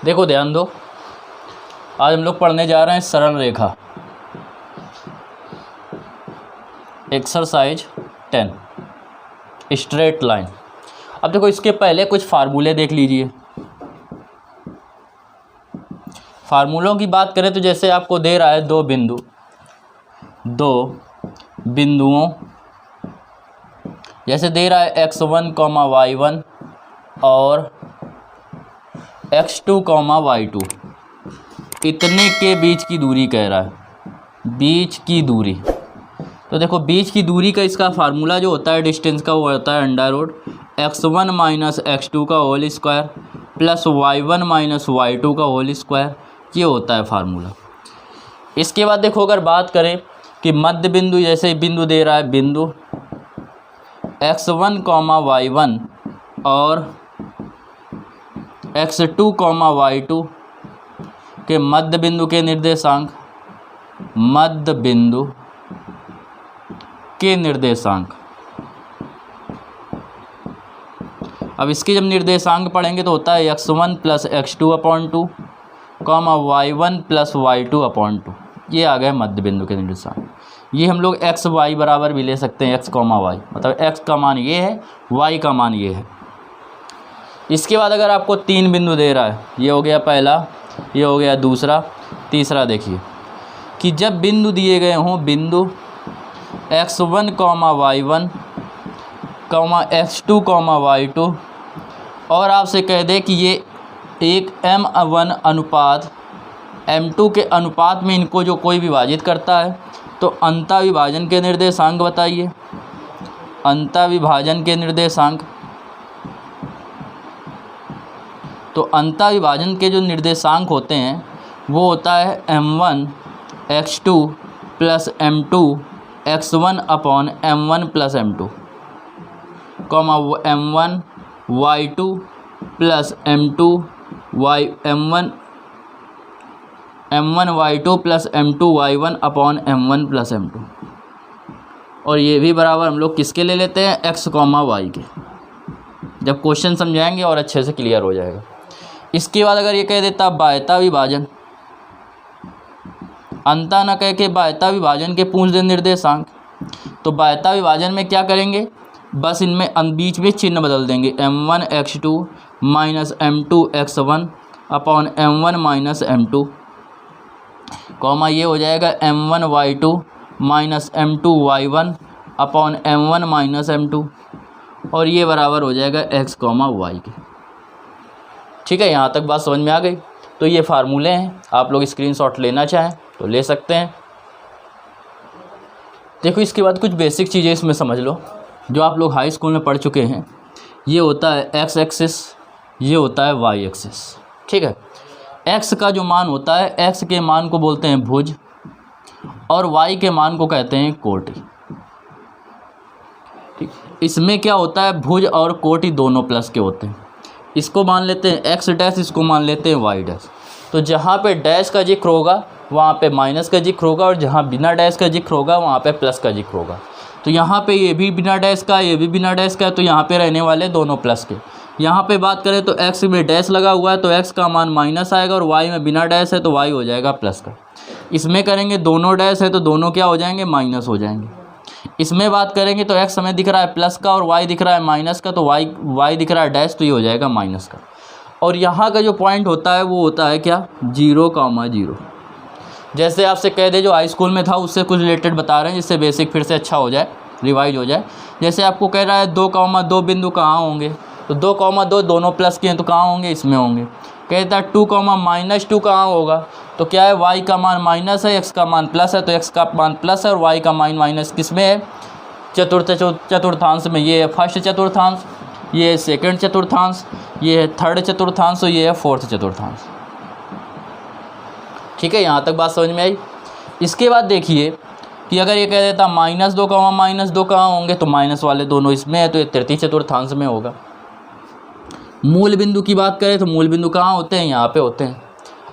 देखो ध्यान दो, आज हम लोग पढ़ने जा रहे हैं सरल रेखा, एक्सरसाइज 10 स्ट्रेट लाइन। अब देखो इसके पहले कुछ फार्मूले देख लीजिए। फार्मूलों की बात करें तो जैसे आपको दे रहा है दो बिंदुओं, जैसे दे रहा है x1, y1 और x2, y2, इतने के बीच की दूरी कह रहा है, बीच की दूरी। तो देखो बीच की दूरी का इसका फार्मूला जो होता है डिस्टेंस का, वो होता है √x1 माइनस x2 का whole square plus y1 minus y2 का होल स्क्वायर, ये होता है फार्मूला। इसके बाद देखो अगर बात करें कि मध्य बिंदु, जैसे बिंदु दे रहा है बिंदु x1, y1 और x2, y2 के मध्य बिंदु के निर्देशांक, मध्य बिंदु के निर्देशांक। अब इसके जब निर्देशांक पढ़ेंगे तो होता है x1 plus x2/2, y1 plus y2/2। ये आ गए मध्य बिंदु के निर्देशांक। ये हम लोग x y बराबर भी ले सकते हैं, x, y, मतलब x का मान ये है, y का मान ये है। इसके बाद अगर आपको 3 बिंदु दे रहा है, ये हो गया पहला, ये हो गया दूसरा, तीसरा, देखिए कि जब बिंदु दिए गए हों, बिंदु x1, y1, x2, y2 और आपसे कह दे कि ये एक m1 अनुपात m2 के अनुपात में इनको जो कोई विभाजित करता है, तो अंतःविभाजन के निर्देशांक बताइए। अंतःविभाजन के निर्देशांक, तो अंतःविभाजन के जो निर्देशांक होते हैं वो होता है m1 x2 plus m2 x1/m1 plus m2, m1 y2 plus m2 m1 y2 plus m2 y1/m1 plus m2। और ये भी बराबर हम लोग किसके ले लेते हैं, x, y के। जब क्वेश्चन समझाएंगे और अच्छे से क्लियर हो जाएगा। इसके बाद अगर ये कह देता बाह्यता विभाजन, अंतः न कह के बाह्यता विभाजन के पूछ दे निर्देशांक, तो बाह्यता विभाजन में क्या करेंगे, बस इनमें बीच में चिन्ह बदल देंगे, m1 x2 minus m2 x1/m1 minus m2, ये हो जाएगा m1 y2 minus m2 y1/m1 minus m2, और ये बराबर हो जाएगा x, y के। ठीक है, यहाँ तक बात समझ में आ गई। तो ये फार्मूले हैं, आप लोग स्क्रीनशॉट लेना चाहें तो ले सकते हैं। देखो इसके बाद कुछ बेसिक चीज़ें इसमें समझ लो जो आप लोग हाई स्कूल में पढ़ चुके हैं। ये होता है x एक्सिस, ये होता है y एक्सिस। ठीक है, x का जो मान होता है, x के मान को बोलते हैं भुज और y के मान को कहते हैं कोटि। ठीक, इसमें क्या होता है, भुज और कोटि दोनों प्लस के होते हैं। इसको मान लेते हैं x डैश, इसको मान लेते हैं y डैश। तो जहाँ पे डैश का जिक्र होगा वहाँ पे माइनस का जिक्र होगा, और जहाँ बिना डैश का जिक्र होगा वहाँ पे प्लस का जिक्र होगा। तो यहाँ पे ये भी बिना डैश का, ये भी बिना डैश का है, तो यहाँ पे रहने वाले दोनों प्लस के। यहाँ पे बात करें तो x में डैश लगा हुआ है तो x का मान माइनस आएगा, और y में बिना डैश है तो y हो जाएगा प्लस का। इसमें करेंगे दोनों डैश है तो दोनों क्या हो जाएंगे, माइनस हो जाएंगे। इसमें बात करेंगे तो x हमें दिख रहा है प्लस का और y दिख रहा है माइनस का, तो y दिख रहा है डैश, तो ये हो जाएगा माइनस का। और यहाँ का जो पॉइंट होता है वो होता है क्या, 0,0। जैसे आपसे कह दे जो हाई स्कूल में था उससे कुछ रिलेटेड बता रहे हैं, जिससे बेसिक फिर से अच्छा हो जाए, रिवाइज हो जाए। जैसे आपको कह रहा है 2,2 बिंदु कहाँ होंगे, तो 2,2 दोनों प्लस के हैं तो कहाँ होंगे, इसमें होंगे। कहता है 2,-2 कहाँ होगा, तो क्या है, y का मान माइनस है, x का मान प्लस है, तो x का मान प्लस है और y का मान माइनस किस में है, चतुर्थांश में। ये है फर्स्ट चतुर्थांश, ये है सेकंड चतुर्थांश, ये है थर्ड चतुर्थांश, और ये है फोर्थ चतुर्थांश। ठीक है, यहाँ तक बात समझ में आई। इसके बाद देखिए कि अगर ये कह देता -2 कहाँ होंगे, तो माइनस वाले दोनों इसमें है, तो ये तृतीय चतुर्थांश में होगा। मूल बिंदु की बात करें तो मूल बिंदु कहाँ होते हैं, यहाँ पे होते हैं।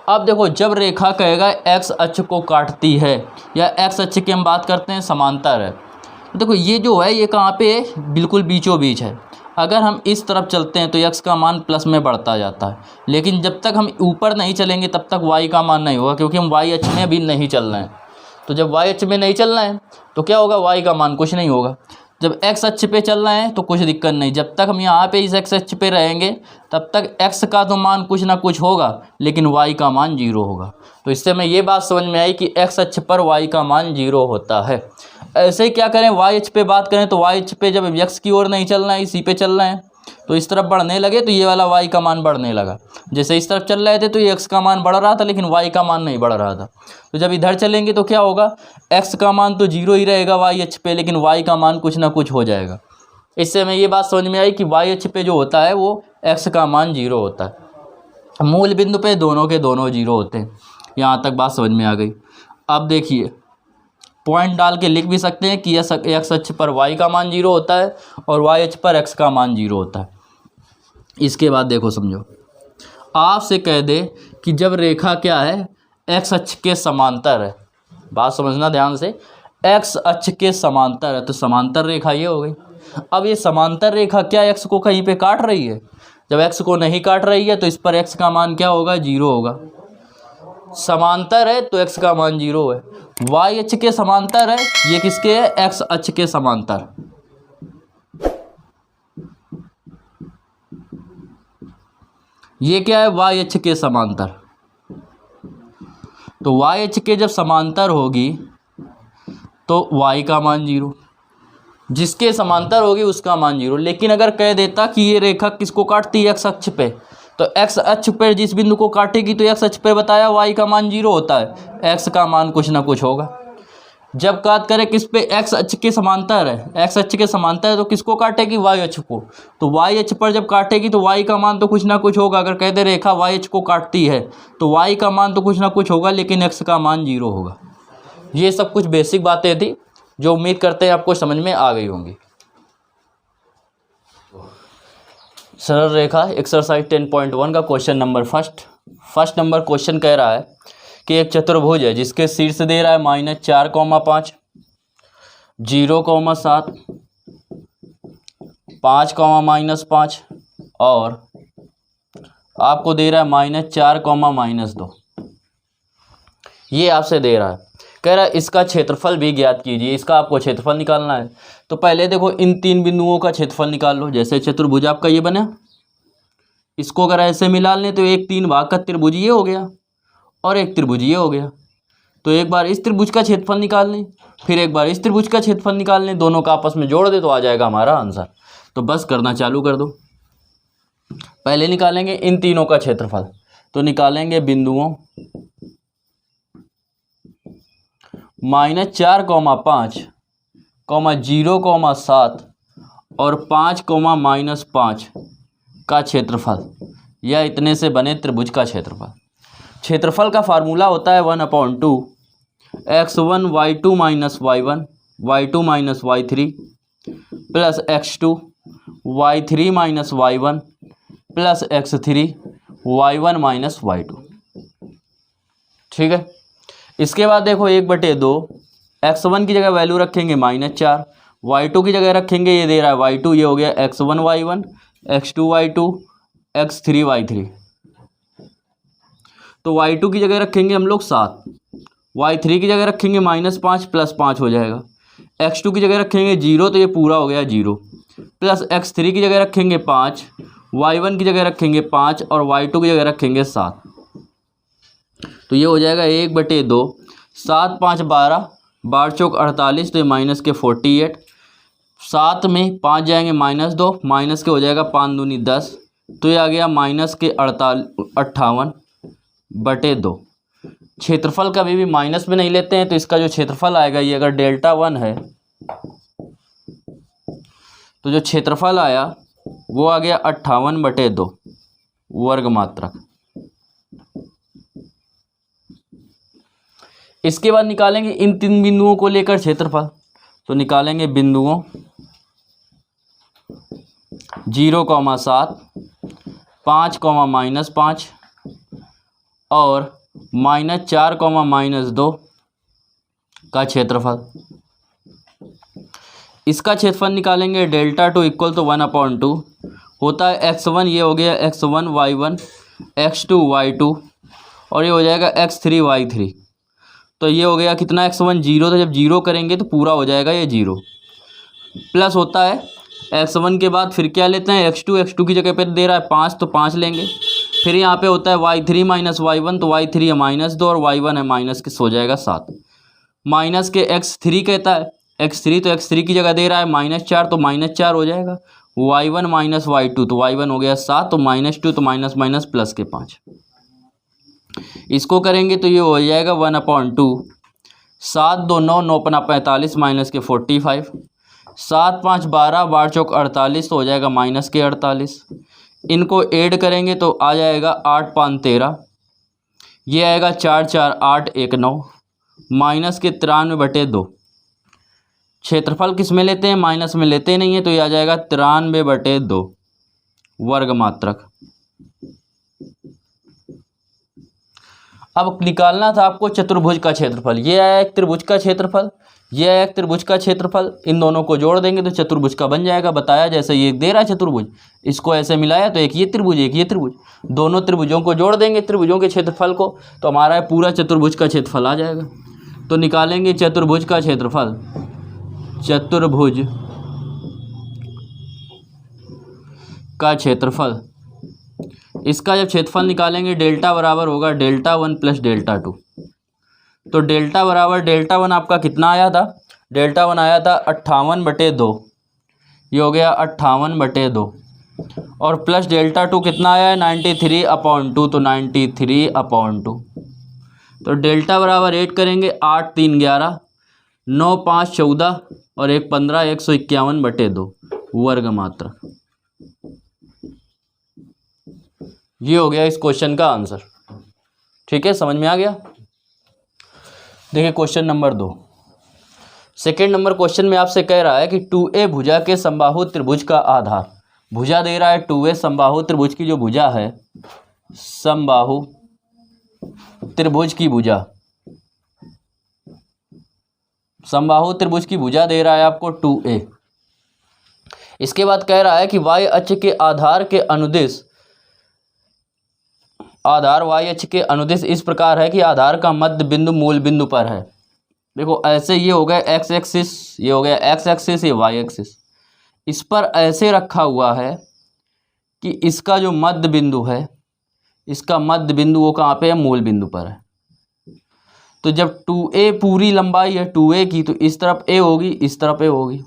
अब देखो जब रेखा कहेगा x अक्ष को काटती है, या x अक्ष की हम बात करते हैं समांतर है, तो देखो ये जो है ये कहाँ पे है, बिल्कुल बीचों बीच है। अगर हम इस तरफ चलते हैं तो x का मान प्लस में बढ़ता जाता है, लेकिन जब तक हम ऊपर नहीं चलेंगे तब तक y का मान नहीं होगा, क्योंकि हम y अक्ष में अभी नहीं चल रहे हैं। तो जब y अक्ष में नहीं चल रहे हैं तो क्या होगा, y का मान कुछ नहीं होगा। जब x अक्ष पे चल रहे हैं तो कुछ दिक्कत नहीं, जब तक हम यहाँ पे इस x अक्ष पे रहेंगे तब तक x का तो मान कुछ ना कुछ होगा, लेकिन y का मान 0 होगा। तो इससे हमें ये बात समझ में आई कि x अक्ष पर y का मान 0 होता है। ऐसे ही क्या करें, y अक्ष पे बात करें तो y अक्ष पे जब x की ओर नहीं चल रहे हैं, इसी पे चल रहे हैं, तो इस तरफ बढ़ने लगे तो ये वाला y का मान बढ़ने लगा। जैसे इस तरफ चल रहे थे तो ये x का मान बढ़ रहा था, लेकिन y का मान नहीं बढ़ रहा था। तो जब इधर चलेंगे तो क्या होगा, x का मान तो 0 ही रहेगा y अक्ष पे, लेकिन y का मान कुछ ना कुछ हो जाएगा। इससे हमें ये बात समझ में आई कि y अक्ष पे जो होता है वो x का मान 0 होता है। मूल बिंदु पे दोनों के दोनों 0 होते हैं। यहाँ तक बात समझ में आ गई। अब देखिए, पॉइंट डाल के लिख भी सकते हैं कि x अक्ष पर y का मान 0 होता है और y अक्ष पर x का मान 0 होता है। इसके बाद देखो, समझो, आपसे कह दे कि जब रेखा क्या है, x अक्ष के समांतर है, बात समझना ध्यान से, x अक्ष के समांतर है, तो समांतर रेखा ये हो गई। अब ये समांतर रेखा क्या x को कहीं पे काट रही है? जब x को नहीं काट रही है तो इस पर x का मान क्या होगा, 0 होगा। समांतर है तो x का मान 0 है। y अक्ष के समांतर है, ये किसके है, x अक्ष के समांतर। ये क्या है, y अक्ष के समांतर। तो y अक्ष के जब समांतर होगी तो y का मान 0, जिसके समांतर होगी उसका मान 0। लेकिन अगर कह देता कि ये रेखा किसको काटती है, x अक्ष पे, तो x अक्ष पर जिस बिंदु को काटेगी तो x अक्ष पे बताया y का मान 0 होता है, x का मान कुछ ना कुछ होगा। जब बात करें किस पे, x अक्ष के समांतर है, x अक्ष के समांतर है तो किसको काटेगी, y अक्ष को। तो y अक्ष पर जब काटेगी तो y का मान तो कुछ ना कुछ होगा। अगर कहते रेखा y अक्ष को काटती है तो y का मान तो कुछ ना कुछ होगा, लेकिन x का मान 0 होगा। ये सब कुछ बेसिक बातें थी जो उम्मीद करते हैं आपको समझ में आ गई होंगी। सरल रेखा एक्सरसाइज 10.1 का question number first number question कह रहा है कि एक चतुर्भुज है जिसके शीर्ष दे रहा है -4,5, 0,7, 5,-5 और आपको दे रहा है -4, -2। ये आपसे दे रहा है, कह रहा है इसका क्षेत्रफल भी ज्ञात कीजिए। इसका आपको क्षेत्रफल निकालना है। तो पहले देखो, इन 3 बिंदुओं का क्षेत्रफल निकाल लो। जैसे चतुर्भुज आपका ये बना, इसको अगर ऐसे मिला लें तो एक 3 भाग का त्रिभुज ये हो गया और एक त्रिभुज ये हो गया। तो एक बार इस त्रिभुज का क्षेत्रफल निकाल लें, फिर एक बार इस त्रिभुज का क्षेत्रफल निकाल लें, दोनों का आपस में जोड़ दे तो आ जाएगा हमारा आंसर। तो बस करना चालू कर दो। पहले निकालेंगे इन तीनों का क्षेत्रफल, तो निकालेंगे बिंदुओं -4,5, 0,7 और 5,-5 का क्षेत्रफल, या इतने से बने त्रिभुज का क्षेत्रफल। क्षेत्रफल का फार्मूला होता है 1/2 x1 y2 - y1 y2 - y3 plus x2 y3 - y1 plus x3 y1 - y2। ठीक है। इसके बाद देखो 1/2 x1 की जगह वैल्यू रखेंगे -4, y2 की जगह रखेंगे, ये दे रहा है y2, ये हो गया x1 y1 x2 y2 x3 y3। तो y2 की जगह रखेंगे हम लोग 7, y3 की जगह रखेंगे -5 प्लस 5 हो जाएगा, x2 की जगह रखेंगे 0, तो ये पूरा हो गया 0, प्लस x3 की जगह रखेंगे 5, y1 की जगह रखेंगे 5 और y2 की जगह रखेंगे 7। तो ये हो जाएगा 1/2, 7 5 12, 12 चौक 48, तो ये माइनस के 48, 7 में 5 जाएंगे -2, माइनस के हो जाएगा 5 दूनी 10, तो ये आ गया -58/2। क्षेत्रफल कभी भी माइनस में नहीं लेते हैं, तो इसका जो क्षेत्रफल आएगा, ये अगर Δ1 है तो जो क्षेत्रफल आया वो आ गया 58/2 वर्ग मात्रक। इसके बाद निकालेंगे इन 3 बिंदुओं को लेकर क्षेत्रफल। तो निकालेंगे बिंदुओं 0,7, 5,-5 और -4, -2 का क्षेत्रफल। इसका क्षेत्रफल निकालेंगे डेल्टा टू इक्वल तो 1/2 होता है x1, ये हो गया x1 y1, x2 y2 और ये हो जाएगा x3 y3। तो ये हो गया कितना x1 0, तो जब 0 करेंगे तो पूरा हो जाएगा ये 0, प्लस होता है x1 के बाद फिर क्या लेते हैं x2 की जगह पे दे रहा है 5 तो 5 लेंगे। फिर यहाँ पे होता है y3 माइनस y1, तो y3 है -2 और y1 है माइनस किस हो जाएगा 7। माइनस के x3 कहता है x3, तो x3 की जगह दे रहा है -4 तो -4 हो जाएगा। y1 माइनस y2, तो y1 हो गया 7 तो -2 तो माइनस माइनस प्लस के 5। इसको करेंगे तो ये हो जाएगा 1/2। 7 2 9 9 5 45 माइनस के 45। 7 5 12 12 चौक 48 तो हो जाएगा माइनस के 48। इनको ऐड करेंगे तो आ जाएगा 8 5 13। ये आएगा 4 4 8 1 9 माइनस के 93/2। क्षेत्रफल किस में लेते हैं, माइनस में लेते नहीं है, तो ये आ जाएगा 93/2 वर्ग मात्रक। अब निकालना था आपको चतुर्भुज का क्षेत्रफल। ये आया एक त्रिभुज का क्षेत्रफल, ये आया एक त्रिभुज का क्षेत्रफल। इन दोनों को जोड़ देंगे तो चतुर्भुज का बन जाएगा। बताया जैसे ये दे रहा है चतुर्भुज, इसको ऐसे मिलाया तो एक ये त्रिभुज एक ये त्रिभुज, दोनों त्रिभुजों को जोड़ देंगे त्रिभुजों के क्षेत्रफल को, तो हमारा पूरा चतुर्भुज का क्षेत्रफल आ जाएगा। तो निकालेंगे चतुर्भुज का क्षेत्रफल। चतुर्भुज का क्षेत्रफल, इसका जब क्षेत्रफल निकालेंगे डेल्टा बराबर होगा डेल्टा 1 प्लस डेल्टा 2। तो डेल्टा बराबर डेल्टा 1 आपका कितना आया था, डेल्टा 1 आया था 58/2, ये हो गया 58/2 और प्लस डेल्टा 2 कितना आया है 93/2, तो 93/2। तो डेल्टा बराबर 8 करेंगे 8 3 11 9 5 14 और 1 15 151/2 वर्ग मात्रक। ये हो गया इस क्वेश्चन का आंसर। ठीक है, समझ में आ गया। देखिए question number 2, second number question में आपसे कह रहा है कि 2a भुजा के समबाहु त्रिभुज का आधार। भुजा दे रहा है 2a, समबाहु त्रिभुज की जो भुजा है, समबाहु त्रिभुज की भुजा, समबाहु त्रिभुज की भुजा दे रहा है आपको 2a। इसके बाद कह रहा है कि y अक्ष के आधार के अनुदिश, आधार y अक्ष के अनुदिश इस प्रकार है कि आधार का मध्य बिंदु मूल बिंदु पर है। देखो ऐसे ये हो गया x एक्सिस, ये हो गया x एक्सिस, ये y एक्सिस। इस पर ऐसे रखा हुआ है कि इसका जो मध्य बिंदु है, इसका मध्य बिंदु वो कहाँ पे है, मूल बिंदु पर है। तो जब 2a पूरी लंबाई है 2a की, तो इस तरफ a होगी, इस तरफ a होगी,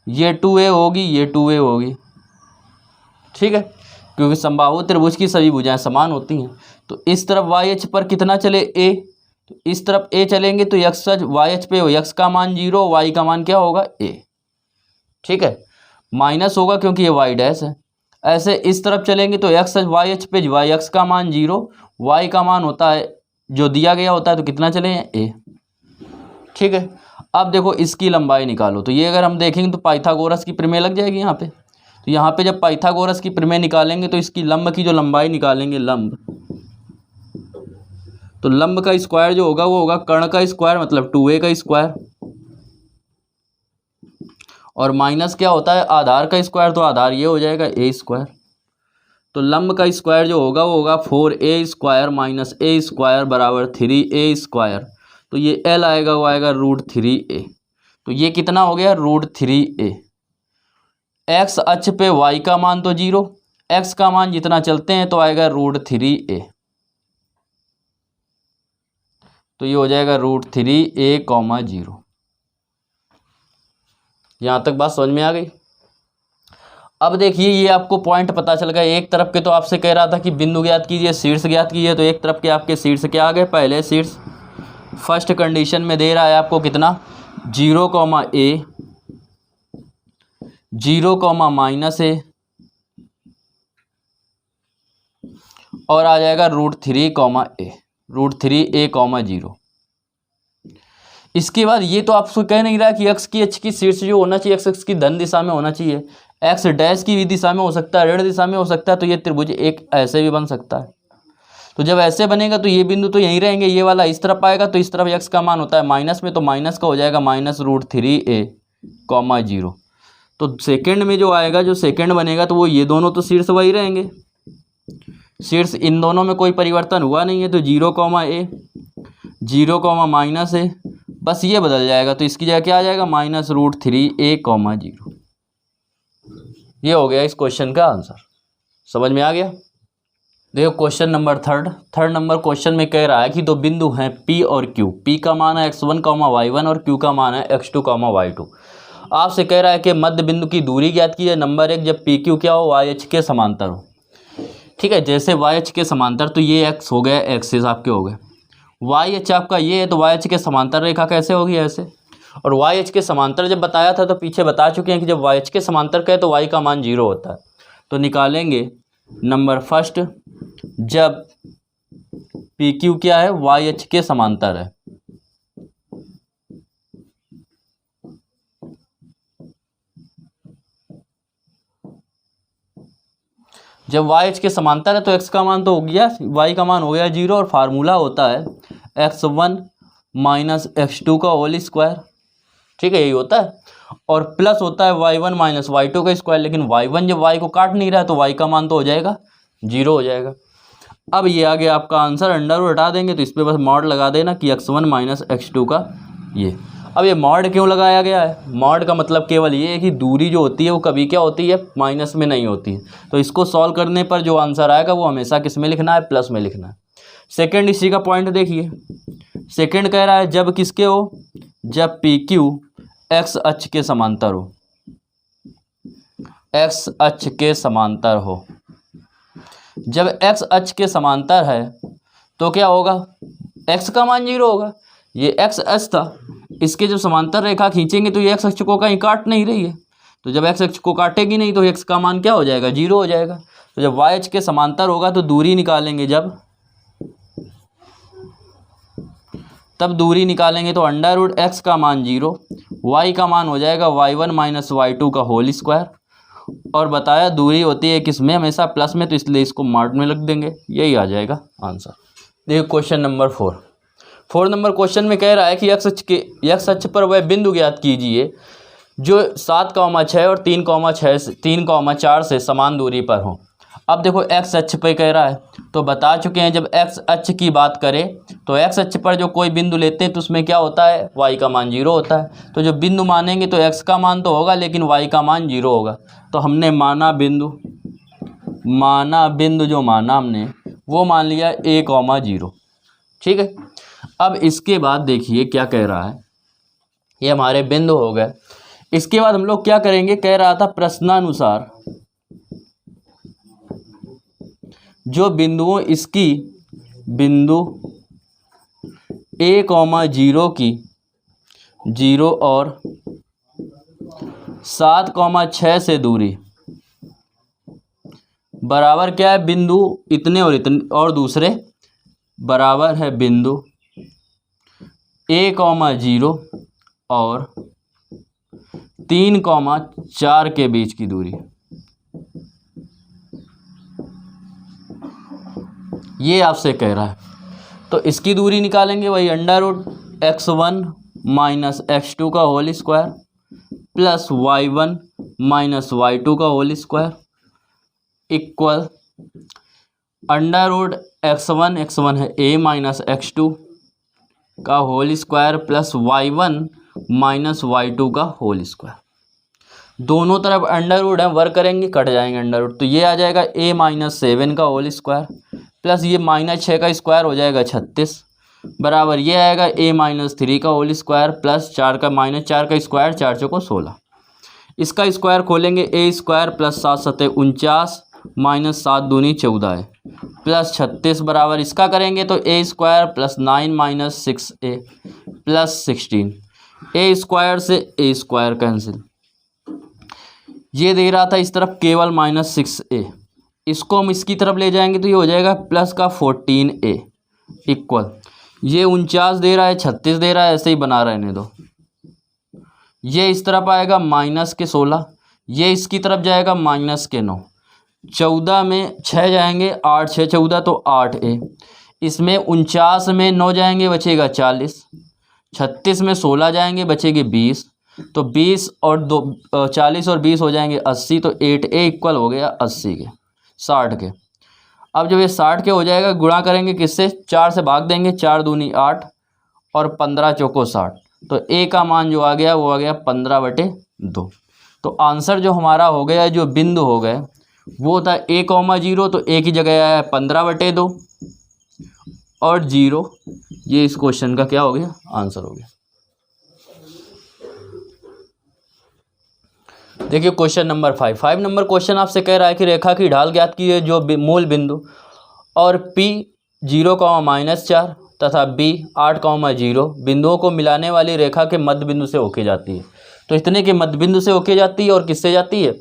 ये 2a होगी, ये 2a होगी। ठीक है, क्योंकि समबाहु त्रिभुज की सभी भुजाएं समान होती हैं। तो इस तरफ y अक्ष पर कितना चले a, तो इस तरफ a चलेंगे तो x y अक्ष पे x का मान 0, y का मान क्या होगा a। ठीक है, माइनस होगा क्योंकि ये y डैश है। ऐसे इस तरफ चलेंगे तो x y अक्ष पे x का मान 0, y का मान होता है जो दिया गया होता है, तो कितना चले a। ठीक है, अब देखो इसकी लंबाई निकालो। तो ये अगर हम देखेंगे तो पाइथागोरस की प्रमेय लग जाएगी यहाँ पे। तो यहाँ पे जब पाइथागोरस की प्रमेय निकालेंगे तो इसकी लंब की जो लंबाई निकालेंगे, लंब, तो लंब का स्क्वायर जो होगा वो होगा कर्ण का स्क्वायर, मतलब 2a का स्क्वायर, और माइनस क्या होता है आधार का स्क्वायर, तो आधार ये हो जाएगा a स्क्वायर। तो लंब का स्क्वायर जो होगा वो होगा 4a square minus a square बराबर 3a स्क्वायर। तो ये l आएगा, वो आएगा √3a। तो ये कितना हो गया, √3a। x अक्ष पे y का मान तो 0, x का मान जितना चलते हैं तो आएगा √3a। तो ये हो जाएगा √3a, 0। यहाँ तक बात समझ में आ गई। अब देखिए ये आपको पॉइंट पता चल गया। एक तरफ के तो आपसे कह रहा था कि बिंदु ज्ञात कीजिए, शीर्ष ज्ञात कीजिए, तो एक तरफ के आपके शीर्ष क्या आ गए, पहले शीर्ष। फर्स्ट कंडीशन में दे रहा है आपको कितना, 0, a 0, -a और आ जाएगा √3a, √3a, 0। इसके बाद ये तो आपको कह नहीं रहा कि x की अक्ष की शीर्ष जो होना चाहिए x अक्ष की धन दिशा में होना चाहिए, x डैश की भी दिशा में हो सकता है, ऋण दिशा में हो सकता है। तो ये त्रिभुज एक ऐसे भी बन सकता है। तो जब ऐसे बनेगा तो ये बिंदु तो यहीं रहेंगे, ये वाला इस तरफ आएगा, तो इस तरफ x का मान होता है माइनस में, तो माइनस का हो जाएगा -√3a कॉमा 0। तो सेकंड में जो आएगा, जो सेकंड बनेगा, तो वो ये दोनों तो शीर्ष वही रहेंगे, शीर्ष इन दोनों में कोई परिवर्तन हुआ नहीं है। तो 0 कॉमा ए, 0 कॉमा माइनस ए, बस ये बदल जाएगा। तो इसकी जगह क्या आ जाएगा, -√3a कॉमा 0। ये हो गया इस क्वेश्चन का आंसर। समझ में आ गया। देखो question number third number question में कह रहा है कि दो बिंदु हैं P और Q। P का मान है x1, y1 और Q का मान है x2, y2। आपसे कह रहा है कि मध्य बिंदु की दूरी ज्ञात की है। नंबर 1, जब PQ क्या हो, YH के समांतर हो। ठीक है, जैसे YH के समांतर, तो ये x हो गया, एक्सिस आपके हो गए। YH आपका ये है, तो YH के समांतर रेखा कैसे होगी, ऐसे। और YH के समांतर जब बताया था तो पीछे बता चुके हैं कि जब YH के समांतर कहे तो Y का मान 0 होता है। तो निकालेंगे नंबर फर्स्ट, जब PQ क्या है, YH के समांतर है। जब YH के समांतर है तो x का मान तो हो गया, y का मान हो गया 0। और फार्मूला होता है x1 माइनस x2 का होल स्क्वायर। ठीक है, यही होता है। और प्लस होता है y1 माइनस y2 का स्क्वायर। लेकिन y1 जब y को काट नहीं रहा है तो y का मान तो हो जाएगा 0 हो जाएगा। अब ये आ गया आपका आंसर। अंडर रूट हटा देंगे तो इस पर बस मॉड लगा देना कि x1 माइनस x2 का ये। अब ये मॉड क्यों लगाया गया है, मॉड का मतलब केवल ये है कि दूरी जो होती है वो कभी क्या होती है, माइनस में नहीं होती है। तो इसको सॉल्व करने पर जो आंसर आएगा वो हमेशा किस में लिखना है, प्लस में लिखना है। सेकंड इसी का पॉइंट देखिए। सेकंड कह रहा है जब किसके हो, जब PQ x अक्ष के समांतर हो, x अक्ष के समांतर हो। जब x अक्ष के समांतर है तो क्या होगा, x का मान 0 होगा। ये x अक्ष था, इसके जब समांतर रेखा खींचेंगे तो ये x अक्ष को कहीं काट नहीं रही है। तो जब x अक्ष को काटेगी नहीं तो x का मान क्या हो जाएगा, 0 हो जाएगा। तो जब y अक्ष के समांतर होगा तो दूरी निकालेंगे, जब तब दूरी निकालेंगे तो अंडर रूट x का मान 0, y का मान हो जाएगा y1 माइनस y2 का होल स्क्वायर। और बताया दूरी होती है किस में, हमेशा प्लस में, तो इसलिए इसको मॉड में लिख देंगे। यही आ जाएगा आंसर। देखिए क्वेश्चन नंबर 4 नंबर क्वेश्चन में कह रहा है कि x अक्ष पर वह बिंदु ज्ञात कीजिए जो 7,6 और 3,4 से समान दूरी पर हो। अब देखो x अक्ष पे कह रहा है, तो बता चुके हैं जब x अक्ष की बात करें तो x अक्ष पर जो कोई बिंदु लेते हैं तो उसमें क्या होता है, y का मान 0 होता है। तो जो बिंदु मानेंगे तो x का मान तो होगा लेकिन y का मान 0 होगा। तो हमने माना बिंदु जो माना हमने वो मान लिया a,0। ठीक है। अब इसके बाद देखिए क्या कह रहा है, ये हमारे बिंदु हो गए। इसके बाद हम लोग क्या करेंगे, कह रहा था प्रश्नानुसार जो बिंदुओं इसकी बिंदु a,0 की 0 और 7,6 से दूरी बराबर क्या है, बिंदु इतने और इतने, और दूसरे बराबर है बिंदु a,0 और 3,4 के बीच की दूरी। ये आपसे कह रहा है, तो इसकी दूरी निकालेंगे, वही under root x1 minus x2 का whole square plus y1 minus y2 का whole square equal under root x1 है a माइनस x2 का whole square plus y1 minus y2 का होल स्क्वायर। दोनों तरफ अंडर रूट है, वर्क करेंगे cut जाएंगे अंडर रूट, तो ये आ जाएगा a माइनस 7 का होल स्क्वायर प्लस ये माइनस 6 का स्क्वायर हो जाएगा 36 बराबर ये आएगा a माइनस 3 का होल स्क्वायर प्लस 4 का माइनस 4 का स्क्वायर, 4 चौको 16। इसका स्क्वायर खोलेंगे, a स्क्वायर प्लस 7 सत्ते 49 माइनस 7 दूनी 14 है प्लस 36 बराबर इसका करेंगे तो a square plus 9 minus 6a plus 16। a square से a स्क्वायर कैंसिल, ये दे रहा था इस तरफ केवल माइनस 6a, इसको हम इसकी तरफ ले जाएंगे तो ये हो जाएगा प्लस का 14a इक्वल ये 49 दे रहा है 36 दे रहा है, ऐसे ही बना रहने दो। ये इस तरफ आएगा माइनस के 16, ये इसकी तरफ जाएगा माइनस के 9, 14 में 6 जाएंगे 8 6 14 तो 8a, इसमें 49 में 9 जाएंगे बचेगा 40, 36 में 16 जाएंगे बचेगी 20, तो 20 और 2 40 और 20 हो जाएंगे 80, तो 8a इक्वल हो गया 80 के 60 के। अब जब ये 60 के हो जाएगा गुणा करेंगे किससे, 4 से भाग देंगे, 4 दूनी 8 और 15 चौको 60, तो a का मान जो आ गया वो आ गया 15/2। तो आंसर जो हमारा हो गया, जो बिंदु हो गए वो था a,0, तो a की जगह आया 15/2 और 0। ये इस क्वेश्चन का क्या हो गया, आंसर हो गया। देखिए क्वेश्चन नंबर 5 नंबर क्वेश्चन आपसे कह रहा है कि रेखा की ढाल ज्ञात कीजिए जो मूल बिंदु और P 0,-4 तथा B 8,0 बिंदुओं को मिलाने वाली रेखा के मध्य बिंदु से होके जाती है। तो इतने के मध्य बिंदु से होके जाती है और किससे जाती है,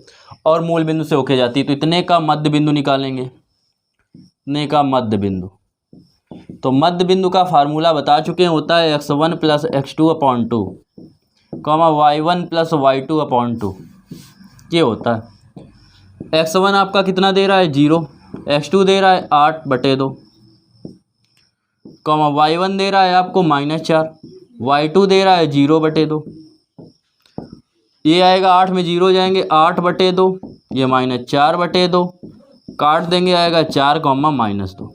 और मूल बिंदु से होके जाती है। तो इतने का मध्य बिंदु निकालेंगे, इतने का मध्य बिंदु। तो मध्य बिंदु का फार्मूला बता चुके हैं, होता है x1 + x2/2 y1 + y2/2। ये होता है x1 आपका कितना दे रहा है 0, x2 दे रहा है 8/2, y1 दे रहा है आपको -4, y2 दे रहा है 0/2। ये आएगा 8 में 0 जाएंगे 8/2, ये -4/2, काट देंगे आएगा 4, -2।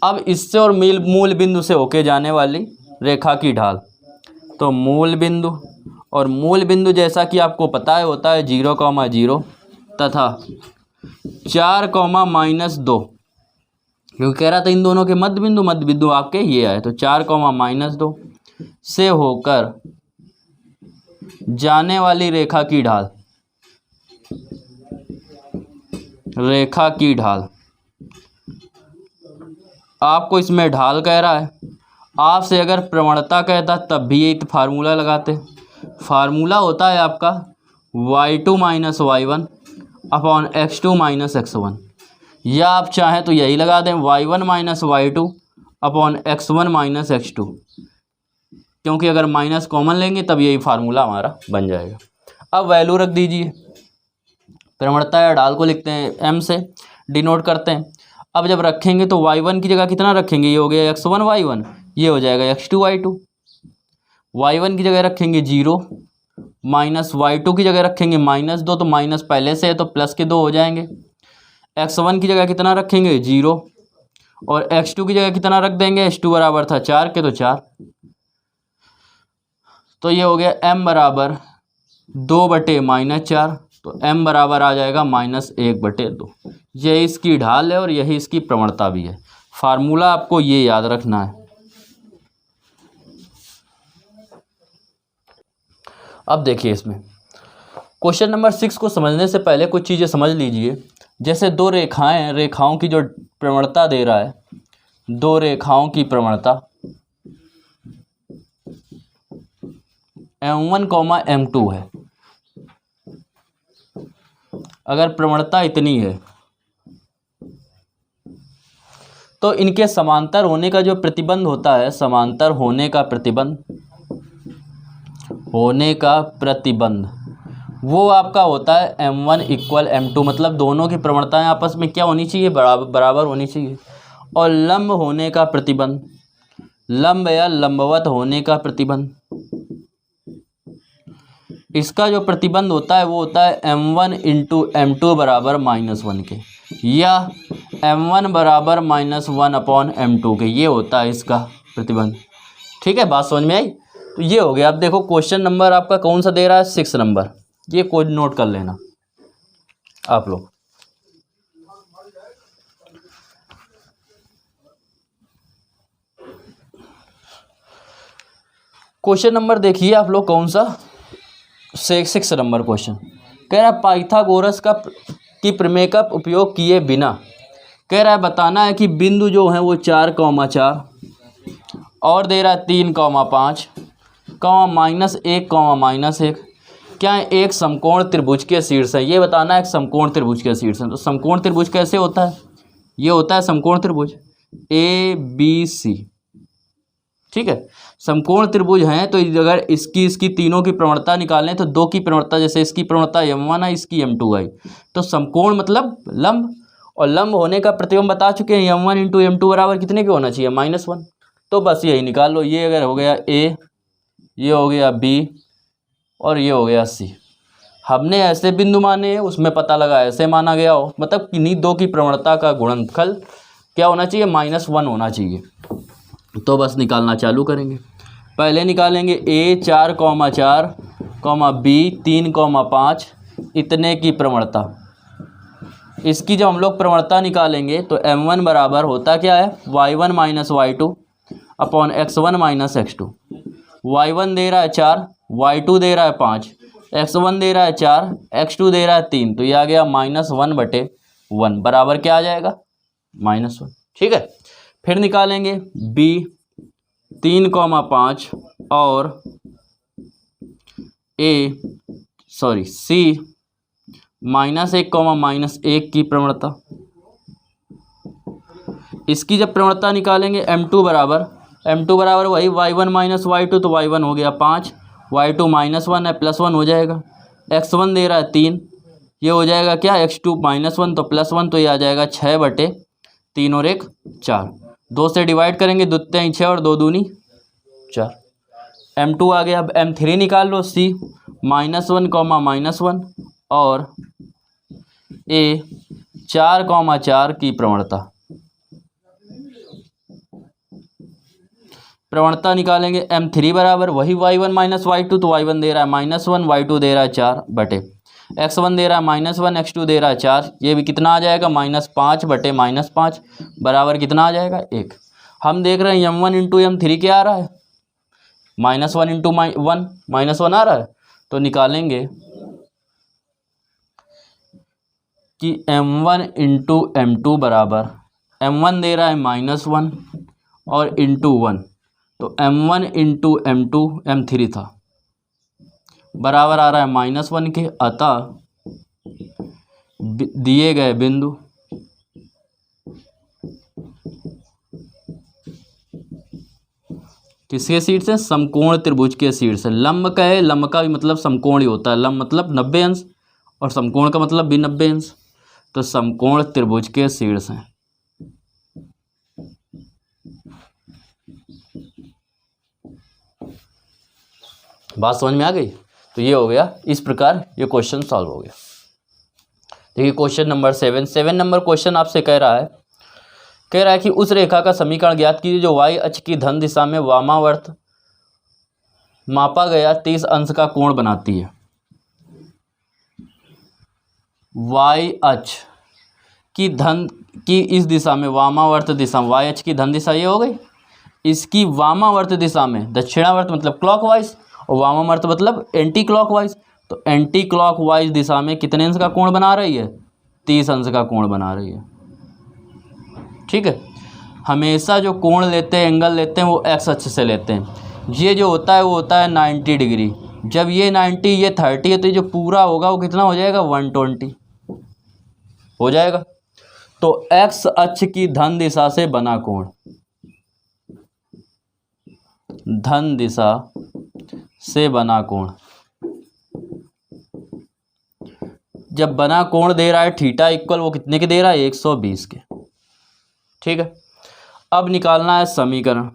अब इससे और मूल बिंदु से होके जाने वाली रेखा की ढाल, तो मूल बिंदु और मूल बिंदु जैसा कि आपको पता है होता है 0,0 तथा 4, -2, क्योंकि कह रहा था इन दोनों के मध्य बिंदु आपके ये आए, तो 4, -2 से होकर जाने वाली रेखा की ढाल, रेखा की ढाल आपको इसमें ढाल कह रहा है। आपसे अगर प्रवणता कहता तब भी यही फार्मूला लगाते। फार्मूला होता है आपका y2 - y1 upon x2 - x1, या आप चाहें तो यही लगा दें y1 - y2 upon x1 - x2, क्योंकि अगर माइनस कॉमन लेंगे तब यही फार्मूला हमारा बन जाएगा। अब वैल्यू रख दीजिए, प्रवणता या ढाल को लिखते हैं m से डिनोट करते हैं। अब जब रखेंगे तो y1 की जगह कितना रखेंगे, ये हो गया x1 y1, ये हो जाएगा x2 y2। y1 की जगह रखेंगे 0, माइनस y2 की जगह रखेंगे -2, तो माइनस पहले से है तो प्लस के 2 हो जाएंगे। x1 की जगह कितना रखेंगे 0, और x2 की जगह कितना रख देंगे, x2 बराबर था 4 के, तो 4। तो ये हो गया m बराबर 2/-4, तो m बराबर आ जाएगा -1/2। यही इसकी ढाल है और यही इसकी प्रवणता भी है। फार्मूला आपको ये याद रखना है। अब देखिए इसमें क्वेश्चन नंबर 6 को समझने से पहले कुछ चीज़ें समझ लीजिए। जैसे दो रेखाएं हैं, रेखाओं की जो प्रवणता दे रहा है, दो रेखाओं की प्रवणता m1, m2 है। अगर प्रवणता इतनी है तो इनके समांतर होने का जो प्रतिबंध होता है, समांतर होने का प्रतिबंध वो आपका होता है m1 = m2, मतलब दोनों की प्रवणताएं आपस में क्या होनी चाहिए, बराबर होनी चाहिए। और लंब होने का प्रतिबंध, लंब या लंबवत होने का प्रतिबंध, इसका जो प्रतिबंध होता है वो होता है m1 × m2 बराबर -1 के, या m1 बराबर -1/m2 के। ये होता है इसका प्रतिबंध। ठीक है, बात समझ में आई। तो ये हो गया। अब देखो क्वेश्चन नंबर आपका कौन सा दे रहा है, 6 नंबर। ये कोड नोट कर लेना आप लोग। क्वेश्चन नंबर देखिए आप लोग कौन सा, 6 नंबर क्वेश्चन कह रहा है पाइथागोरस की प्रमेय का उपयोग किए बिना, कह रहा है बताना है कि बिंदु जो है वो 4,4 और दे रहा है 3,5 -1, क्या है, एक समकोण त्रिभुज के शीर्ष है। ये बताना है एक समकोण त्रिभुज के शीर्ष है। तो समकोण त्रिभुज कैसे होता है, ये होता है समकोण त्रिभुज ABC। ठीक है, समकोण त्रिभुज हैं तो अगर इसकी तीनों की प्रवणता निकालें तो दो की प्रवणता, जैसे इसकी प्रवणता m1 आई, इसकी m2 आई, तो समकोण मतलब लंब, और लंब होने का प्रतिबंध बता चुके हैं m1 × m2 बराबर कितने के होना चाहिए, -1। तो बस यही निकाल लो। ये अगर हो गया A, ये हो गया B, और ये हो गया C। हमने ऐसे बिंदु माने हैं, उसमें पता लगा ऐसे माना गया हो, मतलब किन्हीं दो की प्रवणता का गुणनफल क्या होना चाहिए, -1 होना चाहिए। तो बस निकालना चालू करेंगे। पहले निकालेंगे A 4,4, B 3,5 इतने की प्रवणता। इसकी जब हम लोग प्रवणता निकालेंगे तो m1 बराबर होता क्या है, y1 minus y2 upon x1 minus x2। y1 दे रहा है 4, y2 दे रहा है 5, x1 दे रहा है 4, x2 दे रहा है 3, तो ये आ गया -1/1 बराबर क्या आ जाएगा, -1। ठीक है, फिर निकालेंगे b 3,5 और C -1, की प्रवणता। इसकी जब प्रवणता निकालेंगे m2 बराबर वही y1 माइनस y2, तो y1 हो गया 5, y2 -1 है +1 हो जाएगा, x1 दे रहा है 3, ये हो जाएगा क्या, x2 -1 तो +1, तो ये आ जाएगा 6/3 और 1 4। 2 से डिवाइड करेंगे, 2 3 6 और 2 दूनी 4। m2 आ गया। अब m3 निकाल लो, C -1, और A 4,4 की प्रवणता। प्रवणता निकालेंगे m3 बराबर वही y1 माइनस y2, तो y1 दे रहा है -1, y2 दे रहा है 4 x1 दे रहा है -1, x2 दे रहा है 4, ये भी कितना आ जाएगा, -5/-5 बराबर कितना आ जाएगा, 1। हम देख रहे हैं m1 इंटू m3 क्या आ रहा है, -1 इंटू -1 आ रहा है। तो निकालेंगे कि m1 इंटू m2 बराबर, m1 दे रहा है -1 और इंटू 1, तो m1 इंटू m2 m3 था, बराबर आ रहा है -1 के। अतः दिए गए बिंदु किसके सीट से, समकोण त्रिभुज के सीट से। लंब का है, लंब का भी मतलब समकोण ही होता है, लंब मतलब 90 अंश और समकोण का मतलब भी 90 अंश, तो समकोण त्रिभुज के शीर्ष हैं। बात समझ में आ गई। तो ये हो गया, इस प्रकार ये क्वेश्चन सॉल्व हो गया। देखिए क्वेश्चन नंबर 7 नंबर क्वेश्चन आपसे कह रहा है कि उस रेखा का समीकरण ज्ञात कीजिए जो y अक्ष की धन दिशा में वामावर्त मापा गया 30 अंश का कोण बनाती है। y अक्ष की धन की इस दिशा में वामावर्त दिशा, y अक्ष की धन दिशा ये हो गई, इसकी वामावर्त दिशा में, दक्षिणावर्त मतलब क्लॉकवाइज और वामावर्त मतलब एंटी क्लॉकवाइज, तो एंटी क्लॉकवाइज दिशा में कितने अंश का कोण बना रही है, 30 अंश का कोण बना रही है। ठीक है, हमेशा जो कोण लेते हैं, एंगल लेते हैं, वो एक्स अक्ष से लेते हैं। ये जो होता है वो होता है 90 डिग्री। जब ये 90 ये 30 है, तो ये जो पूरा होगा वो कितना हो जाएगा, 120 हो जाएगा। तो एक्स अक्ष की धन दिशा से बना कोण, धन दिशा से बना कोण, जब बना कोण दे रहा है थीटा इक्वल, वो कितने के दे रहा है, 120 के। ठीक है, अब निकालना है समीकरण।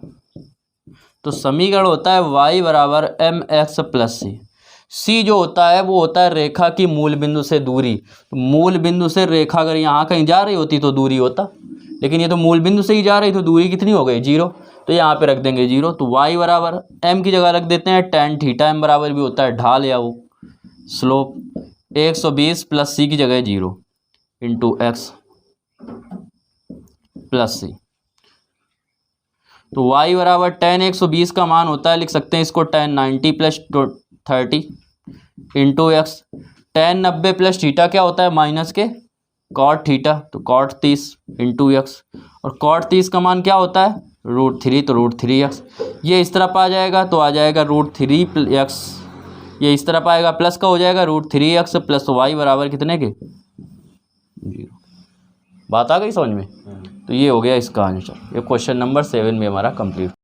तो समीकरण होता है y बराबर mx प्लस सी। सी जो होता है वो होता है रेखा की मूल बिंदु से दूरी। तो मूल बिंदु से रेखा अगर यहाँ कहीं जा रही होती तो दूरी होता, लेकिन ये तो मूल बिंदु से ही जा रही, तो दूरी कितनी हो गई, 0। तो यहाँ पे रख देंगे 0। तो y बराबर m की जगह रख देते हैं tan थीटा, m बराबर भी होता है ढाल या वो स्लोप, 120 प्लस सी की जगह 0 इंटू एक्स प्लस सी। तो y बराबर tan 120 का मान होता है, लिख सकते हैं इसको tan 90 plus 30 into x. tan 90 plus theta क्या होता है, माइनस के cot थीटा, तो cot 30 इंटू एक्स। और cot 30 का मान क्या होता है, √3, तो √3x। ये इस तरफ आ जाएगा तो आ जाएगा √3x, ये इस तरफ आएगा प्लस का हो जाएगा √3x प्लस y बराबर कितने के, 0। बात आ गई समझ में। तो ये हो गया इसका आंसर। ये क्वेश्चन नंबर 7 में हमारा कंप्लीट।